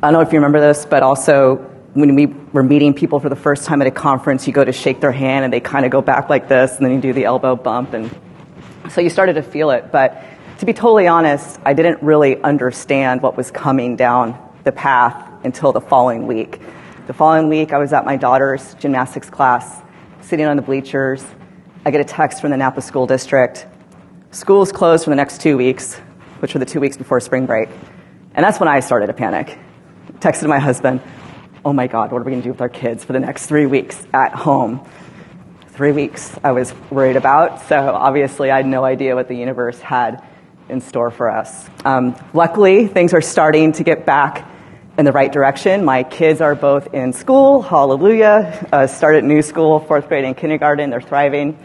I don't know if you remember this, but also when we were meeting people for the first time at a conference, you go to shake their hand and they kind of go back like this, and then you do the elbow bump, and so you started to feel it. But to be totally honest, I didn't really understand what was coming down the path until the following week. The following week, I was at my daughter's gymnastics class, sitting on the bleachers. I get a text from the Napa School District. School is closed for the next 2 weeks, which were the 2 weeks before spring break. And that's when I started to panic. Texted my husband, oh my God, what are we going to do with our kids for the next 3 weeks at home? 3 weeks I was worried about, so obviously I had no idea what the universe had in store for us. Luckily, things are starting to get back in the right direction. My kids are both in school, hallelujah, started new school, 4th grade and kindergarten, they're thriving.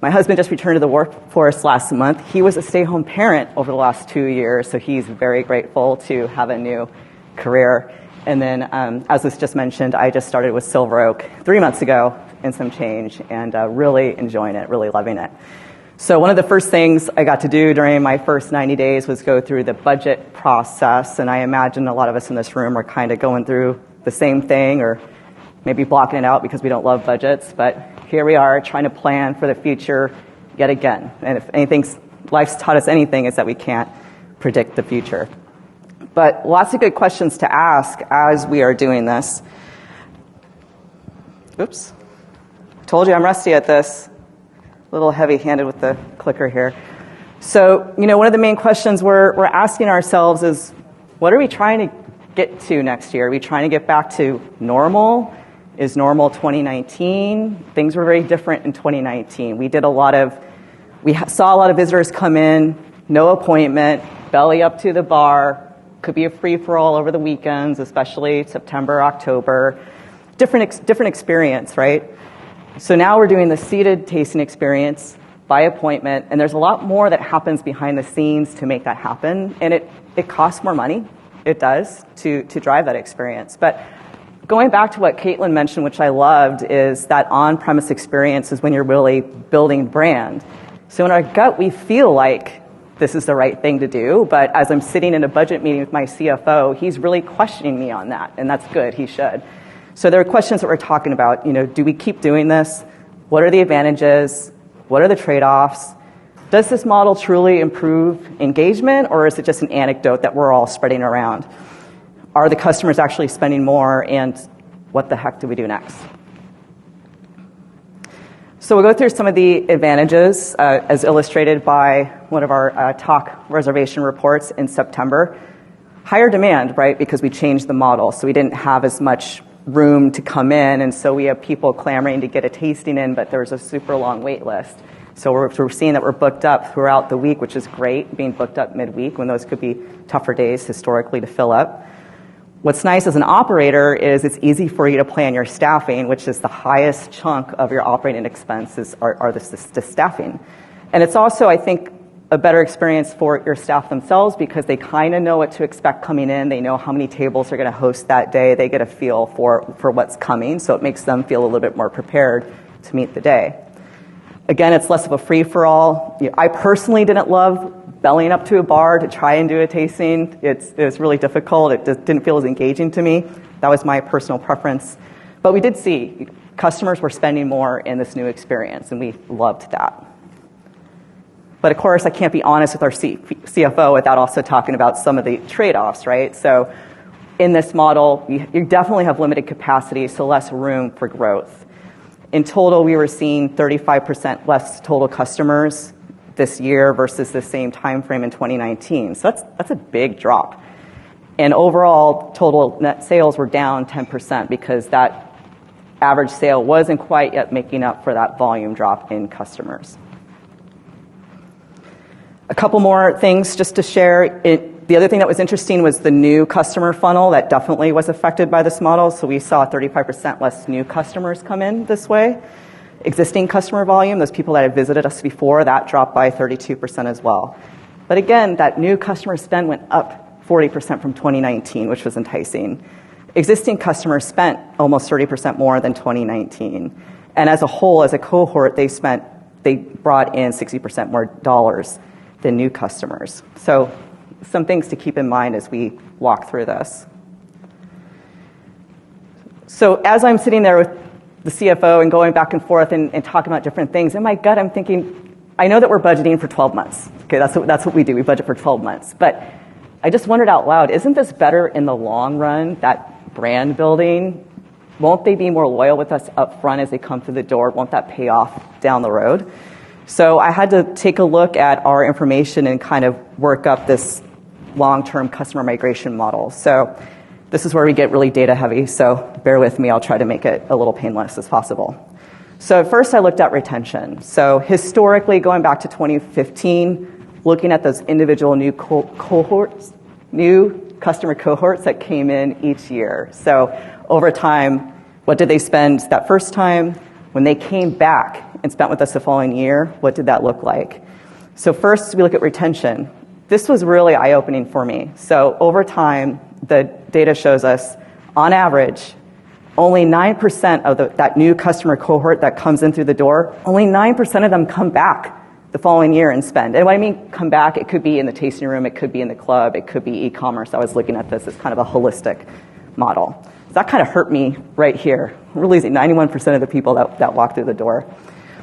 My husband just returned to the workforce last month. He was a stay-home parent over the last 2 years, so he's very grateful to have a new career. And then, as was just mentioned, I just started with Silver Oak 3 months ago and some change, and really enjoying it, really loving it. So one of the first things I got to do during my first 90 days was go through the budget process, and I imagine a lot of us in this room are kind of going through the same thing, or maybe blocking it out because we don't love budgets, but here we are trying to plan for the future yet again. And if anything, life's taught us anything, is that we can't predict the future. But lots of good questions to ask as we are doing this. Oops. Told you I'm rusty at this. A little heavy-handed with the clicker here. So, one of the main questions we're asking ourselves is, what are we trying to get to next year? Are we trying to get back to normal? Is normal 2019? Things were very different in 2019. We saw a lot of visitors come in, no appointment, belly up to the bar. Could be a free-for-all over the weekends, especially September, October. Different experience, right? So now we're doing the seated tasting experience by appointment, and there's a lot more that happens behind the scenes to make that happen, and it costs more money. It does, to drive that experience. But going back to what Caitlin mentioned, which I loved, is that on-premise experience is when you're really building brand. So in our gut, we feel like this is the right thing to do, but as I'm sitting in a budget meeting with my CFO, he's really questioning me on that, and that's good, he should. So there are questions that we're talking about, do we keep doing this? What are the advantages? What are the trade-offs? Does this model truly improve engagement, or is it just an anecdote that we're all spreading around? Are the customers actually spending more, and what the heck do we do next? So we'll go through some of the advantages as illustrated by one of our talk reservation reports in September. Higher demand, right, because we changed the model. So we didn't have as much room to come in, and so we have people clamoring to get a tasting in, but there's a super long wait list. So we're seeing that we're booked up throughout the week, which is great, being booked up midweek when those could be tougher days historically to fill up. What's nice as an operator is it's easy for you to plan your staffing, which is the highest chunk of your operating expenses are the staffing. And it's also, I think, a better experience for your staff themselves because they kind of know what to expect coming in. They know how many tables they're going to host that day. They get a feel for what's coming, so it makes them feel a little bit more prepared to meet the day. Again, it's less of a free-for-all. I personally didn't love bellying up to a bar to try and do a tasting. It was really difficult. It just didn't feel as engaging to me. That was my personal preference. But we did see customers were spending more in this new experience, and we loved that. But of course, I can't be honest with our CFO without also talking about some of the trade-offs, right? So in this model, you definitely have limited capacity, so less room for growth. In total, we were seeing 35% less total customers this year versus the same time frame in 2019. So that's a big drop. And overall, total net sales were down 10% because that average sale wasn't quite yet making up for that volume drop in customers. A couple more things just to share. The other thing that was interesting was the new customer funnel that definitely was affected by this model. So we saw 35% less new customers come in this way. Existing customer volume, those people that had visited us before, that dropped by 32% as well. But again, that new customer spend went up 40% from 2019, which was enticing. Existing customers spent almost 30% more than 2019. And as a whole, as a cohort, they brought in 60% more dollars than new customers. So some things to keep in mind as we walk through this. So as I'm sitting there with the CFO and going back and forth and talking about different things, in my gut I'm thinking, I know that we're budgeting for 12 months. Okay, that's what we do. We budget for 12 months. But I just wondered out loud, isn't this better in the long run, that brand building? Won't they be more loyal with us up front as they come through the door? Won't that pay off down the road? So I had to take a look at our information and kind of work up this long-term customer migration model. So this is where we get really data heavy, so bear with me. I'll try to make it a little painless as possible. So first I looked at retention. So historically, going back to 2015, looking at those individual new cohorts, new customer cohorts that came in each year. So over time, what did they spend that first time? When they came back and spent with us the following year, what did that look like? So first, we look at retention. This was really eye-opening for me. So over time, the data shows us, on average, only 9% of that new customer cohort that comes in through the door, only 9% of them come back the following year and spend. And when I mean come back, it could be in the tasting room, it could be in the club, it could be e-commerce. I was looking at this as kind of a holistic model. So that kind of hurt me right here. We're losing 91% of the people that walk through the door.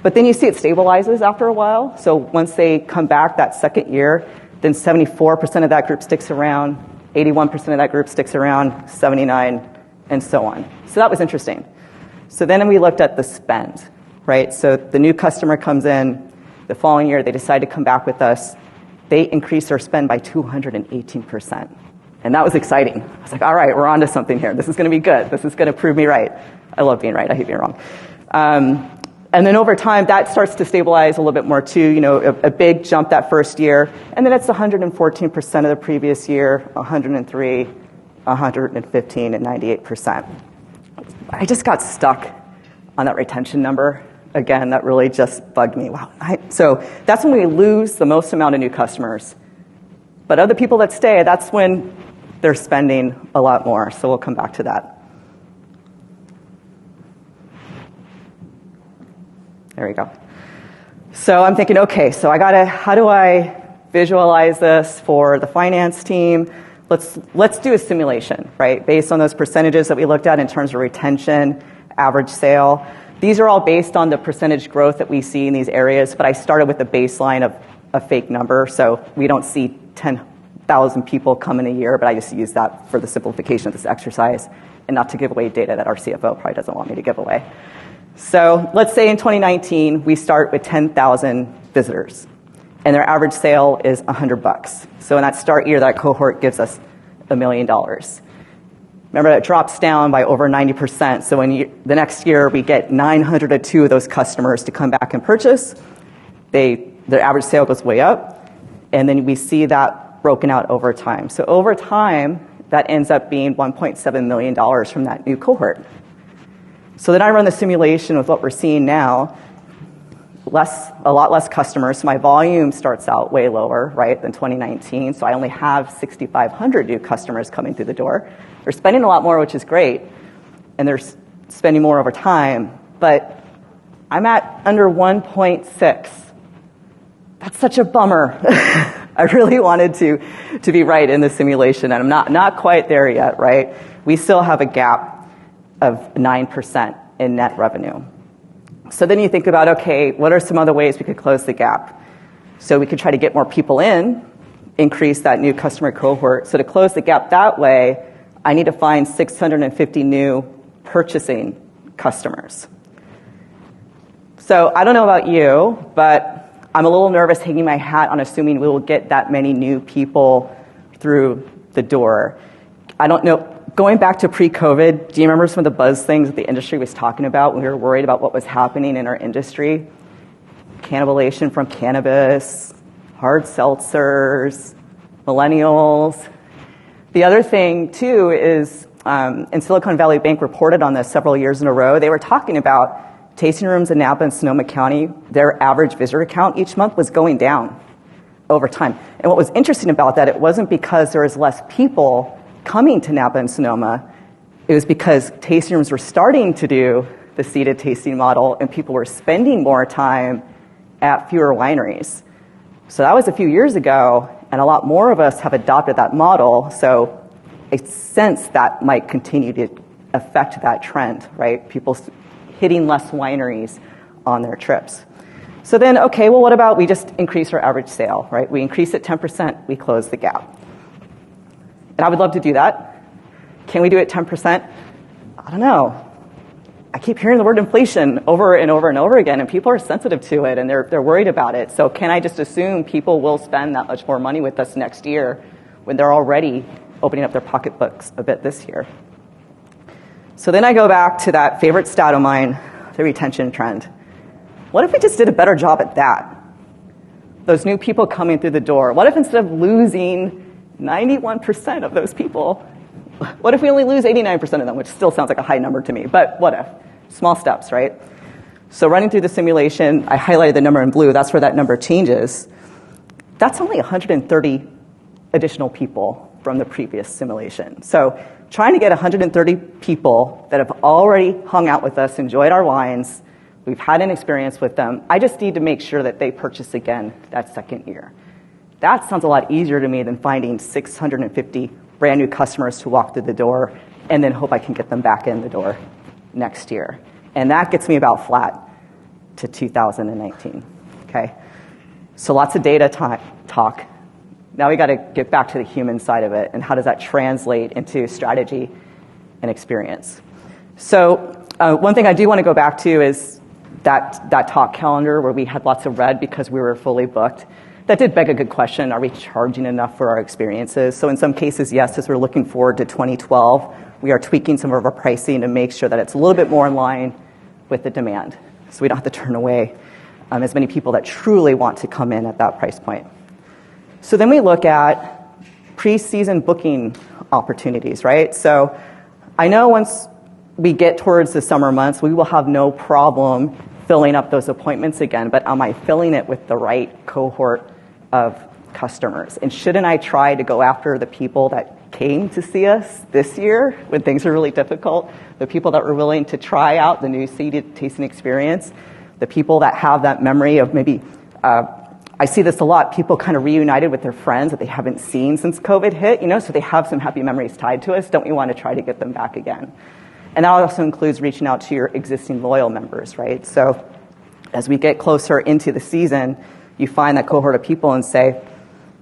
But then you see it stabilizes after a while. So once they come back that second year, then 74% of that group sticks around, 81% of that group sticks around, 79, and so on. So that was interesting. So then we looked at the spend, right? So the new customer comes in, the following year they decide to come back with us. They increase their spend by 218%. And that was exciting. I was like, all right, we're onto something here. This is going to be good. This is going to prove me right. I love being right. I hate being wrong. And then over time, that starts to stabilize a little bit more too. You know, a big jump that first year. And then it's 114% of the previous year, 103, 115, and 98%. I just got stuck on that retention number. Again, that really just bugged me. Wow. So that's when we lose the most amount of new customers. But other people that stay, that's when they're spending a lot more. So we'll come back to that. There we go. So I'm thinking, okay, so how do I visualize this for the finance team? Let's do a simulation, right? Based on those percentages that we looked at in terms of retention, average sale. These are all based on the percentage growth that we see in these areas, but I started with a baseline of a fake number, so we don't see 10,000 people come in a year, but I just use that for the simplification of this exercise and not to give away data that our CFO probably doesn't want me to give away. So let's say in 2019, we start with 10,000 visitors, and their average sale is $100. So in that start year, that cohort gives us $1 million. Remember, that drops down by over 90%. So the next year, we get 902 of those customers to come back and purchase. Their average sale goes way up, and then we see that broken out over time. So over time, that ends up being $1.7 million from that new cohort. So then I run the simulation with what we're seeing now, a lot less customers. So my volume starts out way lower, right, than 2019. So I only have 6,500 new customers coming through the door. They're spending a lot more, which is great, and they're spending more over time. But I'm at under 1.6. That's such a bummer. I really wanted to be right in the simulation, and I'm not quite there yet, right? We still have a gap of 9% in net revenue. So then you think about, okay, what are some other ways we could close the gap? So we could try to get more people in, increase that new customer cohort. So to close the gap that way, I need to find 650 new purchasing customers. So I don't know about you, but I'm a little nervous hanging my hat on assuming we will get that many new people through the door. I don't know. Going back to pre-COVID, do you remember some of the buzz things that the industry was talking about when we were worried about what was happening in our industry? Cannibalization from cannabis, hard seltzers, millennials. The other thing, too, is, and Silicon Valley Bank reported on this several years in a row, they were talking about tasting rooms in Napa and Sonoma County, their average visitor count each month was going down over time. And what was interesting about that, it wasn't because there was less people coming to Napa and Sonoma. It was because tasting rooms were starting to do the seated tasting model and people were spending more time at fewer wineries. So that was a few years ago, and a lot more of us have adopted that model. So I sense that might continue to affect that trend, right? People hitting less wineries on their trips. So then, okay, well, what about we just increase our average sale, right? We increase it 10%, we close the gap. And I would love to do that. Can we do it 10%? I don't know. I keep hearing the word inflation over and over and over again, and people are sensitive to it, and they're worried about it. So can I just assume people will spend that much more money with us next year when they're already opening up their pocketbooks a bit this year? So then I go back to that favorite stat of mine, the retention trend. What if we just did a better job at that? Those new people coming through the door. What if instead of losing 91% of those people, what if we only lose 89% of them, which still sounds like a high number to me, but what if? Small steps, right? So running through the simulation, I highlighted the number in blue. That's where that number changes. That's only 130 additional people from the previous simulation. So trying to get 130 people that have already hung out with us, enjoyed our wines, we've had an experience with them, I just need to make sure that they purchase again that second year. That sounds a lot easier to me than finding 650 brand new customers to walk through the door and then hope I can get them back in the door next year. And that gets me about flat to 2019, okay? So lots of data talk. Now we got to get back to the human side of it, and how does that translate into strategy and experience? So one thing I do want to go back to is that talk calendar where we had lots of red because we were fully booked. That did beg a good question. Are we charging enough for our experiences? So in some cases, yes, as we're looking forward to 2012, we are tweaking some of our pricing to make sure that it's a little bit more in line with the demand. So we don't have to turn away as many people that truly want to come in at that price point. So then we look at pre-season booking opportunities, right? So I know once we get towards the summer months, we will have no problem filling up those appointments again, but am I filling it with the right cohort of customers? And shouldn't I try to go after the people that came to see us this year when things are really difficult, the people that were willing to try out the new seated tasting experience, the people that have that memory of maybe, I see this a lot, people kind of reunited with their friends that they haven't seen since COVID hit, so they have some happy memories tied to us. Don't we want to try to get them back again? And that also includes reaching out to your existing loyal members, right? So as we get closer into the season, you find that cohort of people and say,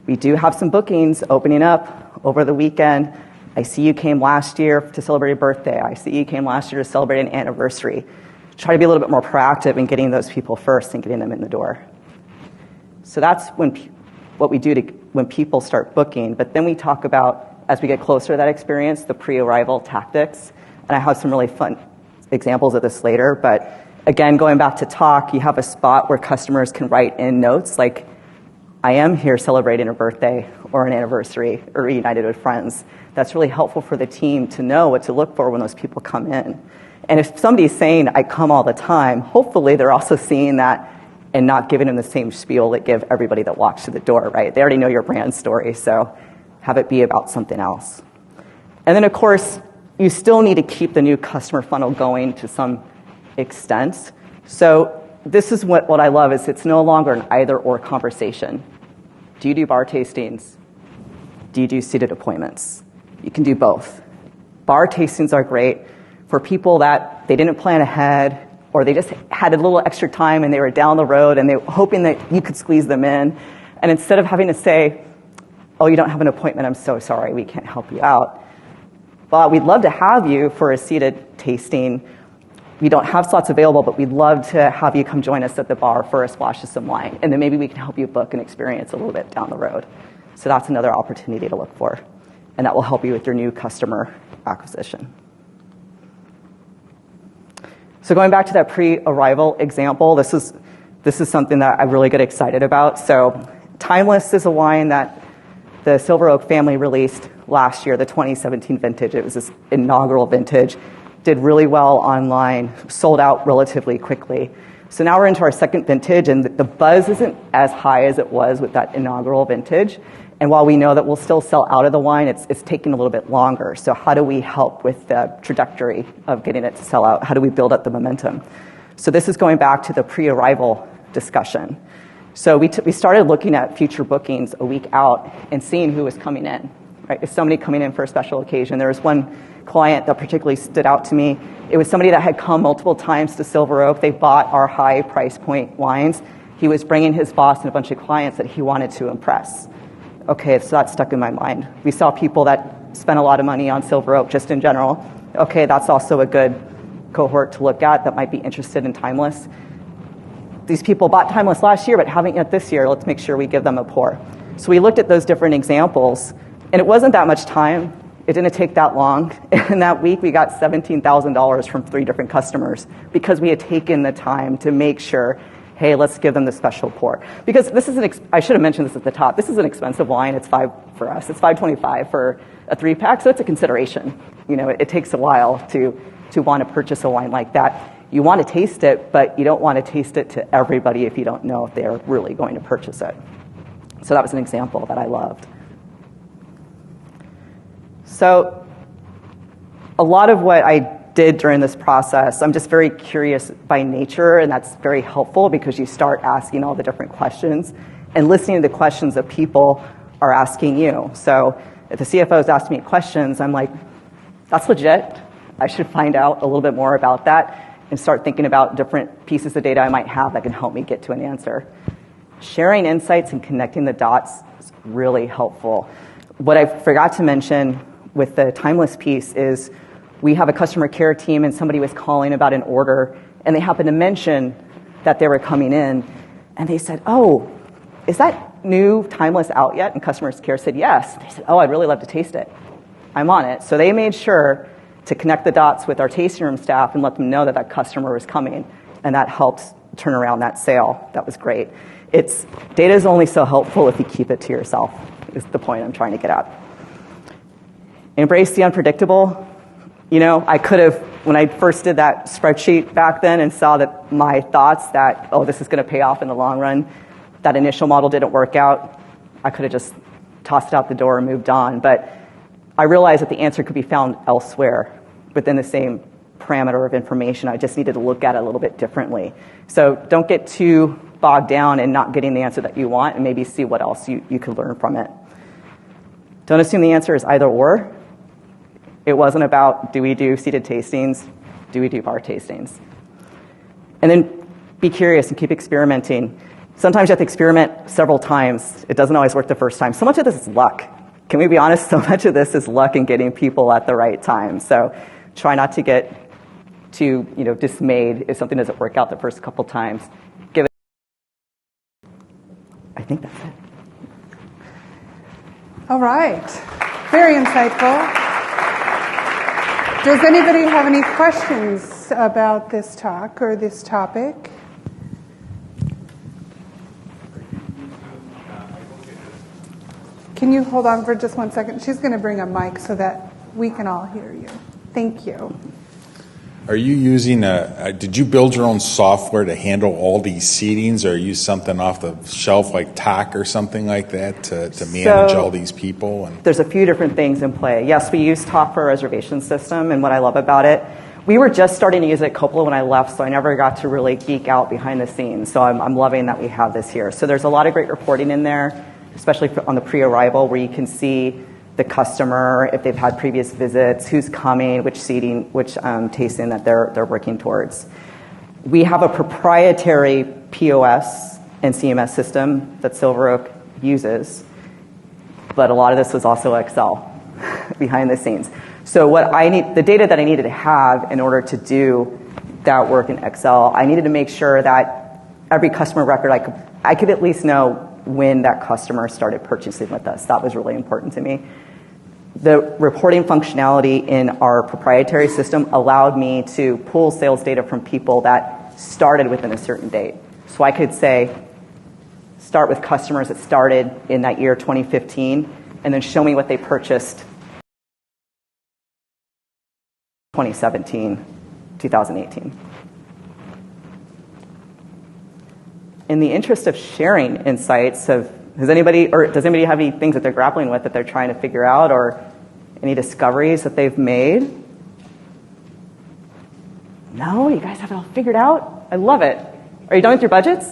we do have some bookings opening up over the weekend. I see you came last year to celebrate a birthday. I see you came last year to celebrate an anniversary. Try to be a little bit more proactive in getting those people first and getting them in the door. So that's what we do when people start booking. But then we talk about, as we get closer to that experience, the pre-arrival tactics. And I have some really fun examples of this later. But again, going back to talk, you have a spot where customers can write in notes like, I am here celebrating a birthday or an anniversary or reunited with friends. That's really helpful for the team to know what to look for when those people come in. And if somebody's saying, I come all the time, hopefully they're also seeing that and not giving them the same spiel that give everybody that walks through the door, right? They already know your brand story, so have it be about something else. And then, of course, you still need to keep the new customer funnel going to some extent. So this is what I love is it's no longer an either-or conversation. Do you do bar tastings? Do you do seated appointments? You can do both. Bar tastings are great for people that they didn't plan ahead or they just had a little extra time and they were down the road and they were hoping that you could squeeze them in. And instead of having to say, oh, you don't have an appointment, I'm so sorry, we can't help you out. But we'd love to have you for a seated tasting. We don't have slots available, but we'd love to have you come join us at the bar for a splash of some wine. And then maybe we can help you book an experience a little bit down the road. So that's another opportunity to look for. And that will help you with your new customer acquisition. So going back to that pre-arrival example, this is something that I really get excited about. So Timeless is a wine that the Silver Oak family released last year, the 2017 vintage. It was this inaugural vintage. did really well online, sold out relatively quickly. So now we're into our second vintage, and the buzz isn't as high as it was with that inaugural vintage. And while we know that we'll still sell out of the wine, it's taking a little bit longer. So how do we help with the trajectory of getting it to sell out? How do we build up the momentum? So this is going back to the pre-arrival discussion. So we started looking at future bookings a week out and seeing who was coming in. Right? Is somebody coming in for a special occasion? There was one client that particularly stood out to me. It was somebody that had come multiple times to Silver Oak. They bought our high price point wines. He was bringing his boss and a bunch of clients that he wanted to impress. Okay, so that stuck in my mind. We saw people that spent a lot of money on Silver Oak just in general. Okay, that's also a good cohort to look at that might be interested in Timeless. These people bought Timeless last year but haven't yet this year. Let's make sure we give them a pour. So we looked at those different examples, and it wasn't that much time. It didn't take that long. And that week we got $17,000 from 3 different customers because we had taken the time to make sure, hey, let's give them the special pour. Because this is I should have mentioned this at the top. This is an expensive wine. It's for us. It's $5.25 for a 3-pack, so it's a consideration. You know, it takes a while to want to purchase a wine like that. You want to taste it, but you don't want to taste it to everybody if you don't know if they're really going to purchase it. So that was an example that I loved. So a lot of what I did during this process, I'm just very curious by nature, and that's very helpful because you start asking all the different questions and listening to the questions that people are asking you. So if the CFO is asking me questions, I'm like, that's legit. I should find out a little bit more about that and start thinking about different pieces of data I might have that can help me get to an answer. Sharing insights and connecting the dots is really helpful. What I forgot to mention with the Timeless piece is we have a customer care team, and somebody was calling about an order, and they happened to mention that they were coming in, and they said, oh, is that new Timeless out yet? And customer care said, yes. They said, oh, I'd really love to taste it. I'm on it. So they made sure to connect the dots with our tasting room staff and let them know that that customer was coming, and that helped turn around that sale. That was great. Data is only so helpful if you keep it to yourself, is the point I'm trying to get at. Embrace the unpredictable. You know, I could have, when I first did that spreadsheet back then and saw that my thoughts that, oh, this is going to pay off in the long run, that initial model didn't work out, I could have just tossed it out the door and moved on. But I realized that the answer could be found elsewhere within the same parameter of information. I just needed to look at it a little bit differently. So don't get too bogged down in not getting the answer that you want, and maybe see what else you could learn from it. Don't assume the answer is either or. It wasn't about, do we do seated tastings? Do we do bar tastings? And then be curious and keep experimenting. Sometimes you have to experiment several times. It doesn't always work the first time. So much of this is luck. Can we be honest? So much of this is luck in getting people at the right time. So try not to get too dismayed if something doesn't work out the first couple times. Give it. I think that's it. All right. Very insightful. Does anybody have any questions about this talk or this topic? Can you hold on for just 1 second? She's going to bring a mic so that we can all hear you. Thank you. Are you using did you build your own software to handle all these seatings, or use something off the shelf like TAC or something like that to manage all these people? There's a few different things in play. Yes, we use TAC for a reservation system, and what I love about it, we were just starting to use it at Coppola when I left, so I never got to really geek out behind the scenes. So I'm loving that we have this here. So there's a lot of great reporting in there, especially on the pre-arrival, where you can see the customer, if they've had previous visits, who's coming, which seating, which tasting that they're working towards. We have a proprietary POS and CMS system that Silver Oak uses, but a lot of this was also Excel behind the scenes. So the data that I needed to have in order to do that work in Excel, I needed to make sure that every customer record I could at least know when that customer started purchasing with us. That was really important to me. The reporting functionality in our proprietary system allowed me to pull sales data from people that started within a certain date. So I could say, start with customers that started in that year 2015, and then show me what they purchased 2017, 2018. In the interest of sharing insights, does anybody have any things that they're grappling with that they're trying to figure out, or any discoveries that they've made? No? You guys have it all figured out? I love it. Are you done with your budgets?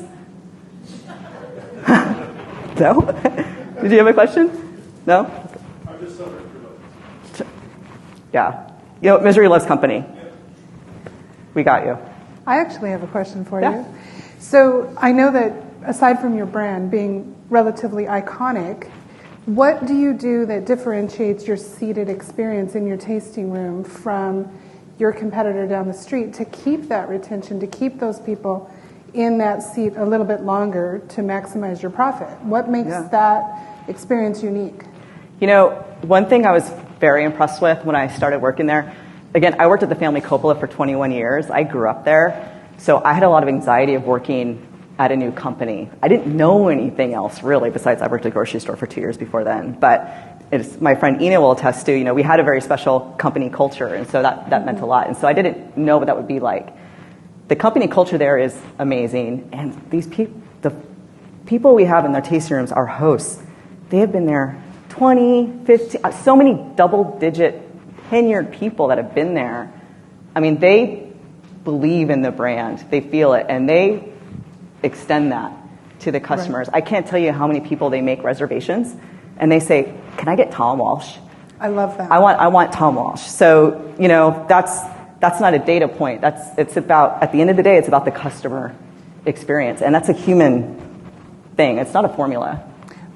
No? Did you have a question? No? I'm just suffering for those. Yeah. Misery loves company. We got you. I actually have a question for Yeah. you. So I know that aside from your brand being relatively iconic, what do you do that differentiates your seated experience in your tasting room from your competitor down the street to keep that retention, to keep those people in that seat a little bit longer to maximize your profit? What makes that experience unique? One thing I was very impressed with when I started working there, again, I worked at the family Coppola for 21 years. I grew up there. So I had a lot of anxiety of working at a new company. I didn't know anything else, really, besides I worked at a grocery store for 2 years before then. But my friend Ina will attest to, we had a very special company culture, and so that meant a lot. And so I didn't know what that would be like. The company culture there is amazing, and the people we have in their tasting rooms, our hosts, they have been there 20, 15, so many double-digit tenured people that have been there. I mean, they believe in the brand, they feel it, and they extend that to the customers. Right. I can't tell you how many people they make reservations, and they say, "Can I get Tom Walsh?" I love that. I want Tom Walsh. So that's not a data point. It's about, at the end of the day, it's about the customer experience, and that's a human thing. It's not a formula.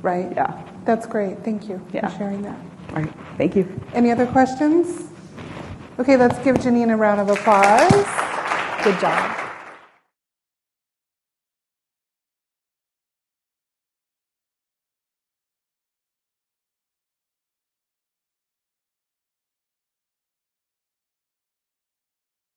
Right. Yeah. That's great. Thank you for sharing that. All right. Thank you. Any other questions? Okay, let's give Janiene a round of applause. Good job.